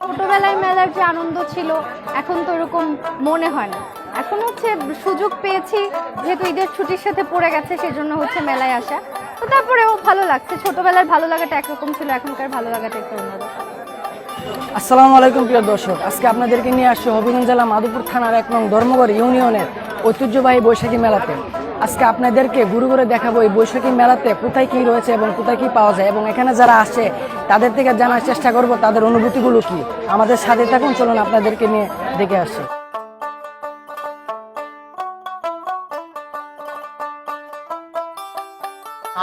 ছোটবেলায় মেলার যে আনন্দ ছিল এখন তো এরকম মনে হয় না। এখন হচ্ছে সুযোগ পেয়েছি, যেহেতু ঈদের ছুটির সাথে পড়ে গেছে সেজন্য হচ্ছে মেলায় আসা। তো তারপরেও ভালো লাগছে। ছোটবেলার ভালো লাগাটা একরকম ছিল, এখনকার ভালো লাগাটা একটু অন্যরকম। আসসালামু আলাইকুম প্রিয় দর্শক, আজকে আপনাদেরকে নিয়ে আসছি হবিগঞ্জ জেলা মাধবপুর থানার ১ নং ধর্মগড় ইউনিয়নের ঐতিহ্যবাহী বৈশাখী মেলাতে। আজকে আপনাদেরকে ঘুরে ঘুরে দেখাবো এই বৈশাখী মেলাতে কোথায় কী রয়েছে এবং কোথায় কী পাওয়া যায়, এবং এখানে যারা আসে তাদের থেকে জানার চেষ্টা করব তাদের অনুভূতিগুলো কি। আমাদের সাথে থাকুন, চলুন আপনাদেরকে নিয়ে দেখে আসি।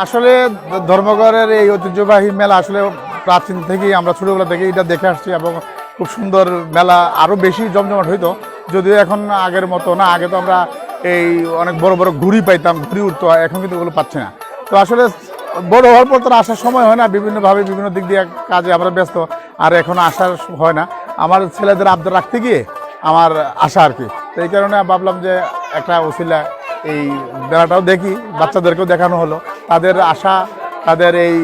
আসলে ধর্মগড়ের এই ঐতিহ্যবাহী মেলা আসলে প্রাচীন থেকেই আমরা ছোটোবেলা থেকে এটা দেখে আসছি, এবং খুব সুন্দর মেলা, আরও বেশি জমজমাট হইতো। যদিও এখন আগের মতো না, আগে তো আমরা এই অনেক বড় বড় ঘুড়ি পাইতাম, ঘুড়ি উঠতো, এখন কিন্তু ওগুলো পাচ্ছি না। তো আসলে বড় হওয়ার পর তো আসার সময় হয় না, বিভিন্নভাবে বিভিন্ন দিক দিয়ে কাজে আমরা ব্যস্ত, আর এখনও আসার হয় না। আমার ছেলেদের আবদার রাখতে গিয়ে আমার আশা আর কি। তো এই কারণে ভাবলাম যে একটা ওসিলা এই মেলাটাও দেখি, বাচ্চাদেরকেও দেখানো হলো, তাদের আশা তাদের এই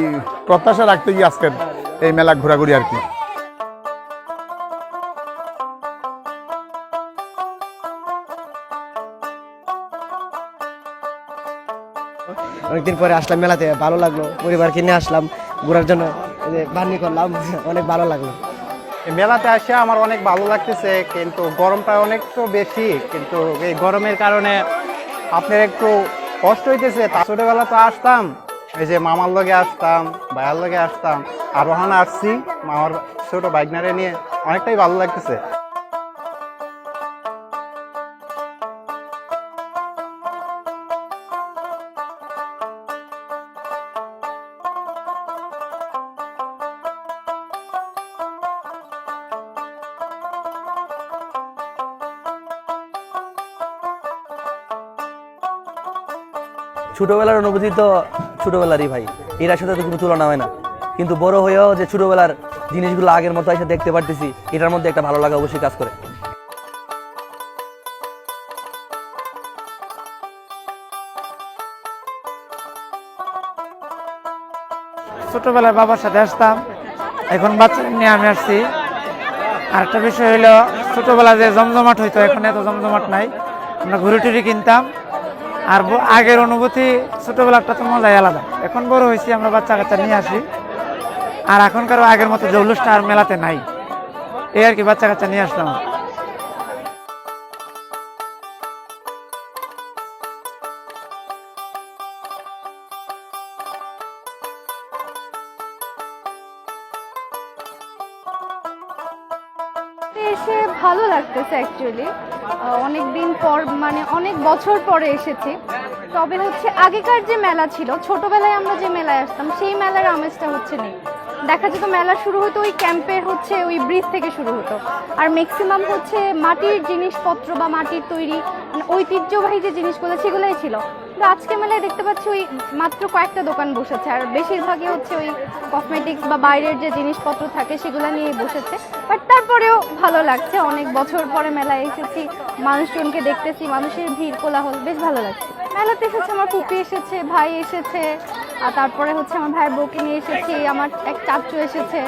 প্রত্যাশা রাখতে গিয়ে আজকের এই মেলা ঘোরাঘুরি আর কি। অনেকদিন পরে আসলাম মেলাতে, ভালো লাগলো। পরিবারকে নিয়ে আসলাম ঘোরার জন্য, বার্নি করলাম, অনেক ভালো লাগলো। মেলাতে আসে আমার অনেক ভালো লাগতেছে, কিন্তু গরমটা অনেক তো বেশি, কিন্তু এই গরমের কারণে আপনার একটু কষ্ট হইতেছে। ছোটবেলা তো আসতাম, এই যে মামার লগে আসতাম, ভাইয়ার লগে আসতাম, আরোহণ আসছি মামার ছোট বাইকনারে নিয়ে, অনেকটাই ভালো লাগতেছে। ছোটবেলার অনুভূতি তো ছোটবেলারই ভাই, এটার সাথে তো কোনো তুলনা হয় না। কিন্তু বড় হয়েও যে ছোটবেলার জিনিসগুলো আগের মতো এসে দেখতে পারতেছি, এটার মধ্যে একটা ভালো লাগা অবশ্যই কাজ করে। ছোটবেলায় বাবার সাথে আসতাম, এখন বাচ্চাদের নিয়ে আমি আসছি। আর একটা বিষয় হলো, ছোটবেলায় যে জমজমাট হইতো এখন এত জমজমাট নাই। আমরা ঘুরি টুরি কিনতাম, আর আগের অনুভূতি ছোটবেলাটা তো মজাই আলাদা। এখন বড় হয়েছি, আমরা বাচ্চা কাচ্চা নিয়ে আসি, আর এখনকার আগের মতো জৌলুসটা আর মেলাতে নাই। এই আর কি, বাচ্চা কাচ্চা নিয়ে আসলাম। এসে ভালো লাগতেছে অ্যাকচুয়ালি। অনেক দিন পর, মানে অনেক বছর পরে এসেছি। তবে হচ্ছে আগেকার যে মেলা ছিল, ছোটবেলায় আমরা যে মেলায় আসতাম সেই মেলার আমেজটা হচ্ছে নেই। দেখা যেত মেলা শুরু হতো ওই ক্যাম্পের হচ্ছে ওই ব্রিজ থেকে শুরু হতো, আর ম্যাক্সিমাম হচ্ছে মাটির জিনিসপত্র বা মাটির তৈরি মানে ঐতিহ্যবাহী যে জিনিসগুলো সেগুলোই ছিল। কিন্তু আজকে মেলায় দেখতে পাচ্ছি ওই মাত্র কয়েকটা দোকান বসেছে, আর বেশিরভাগই হচ্ছে ওই কসমেটিক্স বা বাইরের যে জিনিসপত্র থাকে সেগুলো নিয়ে বসেছে। বাট তারপরেও ভালো লাগছে, অনেক বছর পরে মেলায় এসেছি, মানুষজনকে দেখতেছি, মানুষের ভিড় কোলাহল, বেশ ভালো লাগছে। মেলাতে এসেছে আমার ফুপি এসেছে, ভাই এসেছে, আর তারপরে হচ্ছে আমার ভাইয়ের বউকে নিয়ে এসেছি, আমার এক চাচু এসেছে।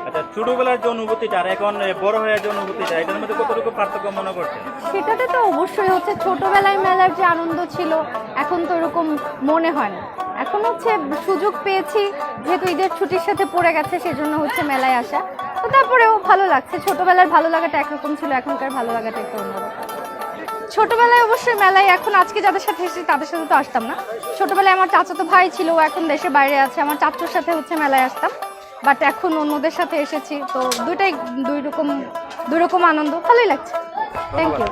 আচ্ছা, ছোটবেলার যে অনুভূতিটা আর এখন বড় হয়ে যে অনুভূতিটা, এটার মধ্যে কতটুকু পার্থক্য মনে করছেন? সেটাতে তো অবশ্যই হচ্ছে ছোটবেলায় মেলার যে আনন্দ ছিল এখন তো এরকম মনে হয় না। এখন হচ্ছে সুযোগ পেয়েছি, যেহেতু ঈদের ছুটির সাথে পড়ে গেছে সেজন্য হচ্ছে মেলায় আসা। তো তারপরেও ভালো লাগছে। ছোটবেলার ভালো লাগাটা একরকম ছিল, এখনকার ভালো লাগাটা একটু অন্যরকম। ছোটবেলায় অবশ্যই মেলায়, এখন আজকে যাদের সাথে এসেছি তাদের সাথে তো আসতাম না। ছোটবেলায় আমার চাচাতো ভাই ছিল, ও এখন দেশের বাইরে আছে, আমার চাচুর সাথে হচ্ছে মেলায় আসতাম। বাট এখন অন্যদের সাথে এসেছি, তো দুই রকম আনন্দ, ভালোই লাগছে। Thank you.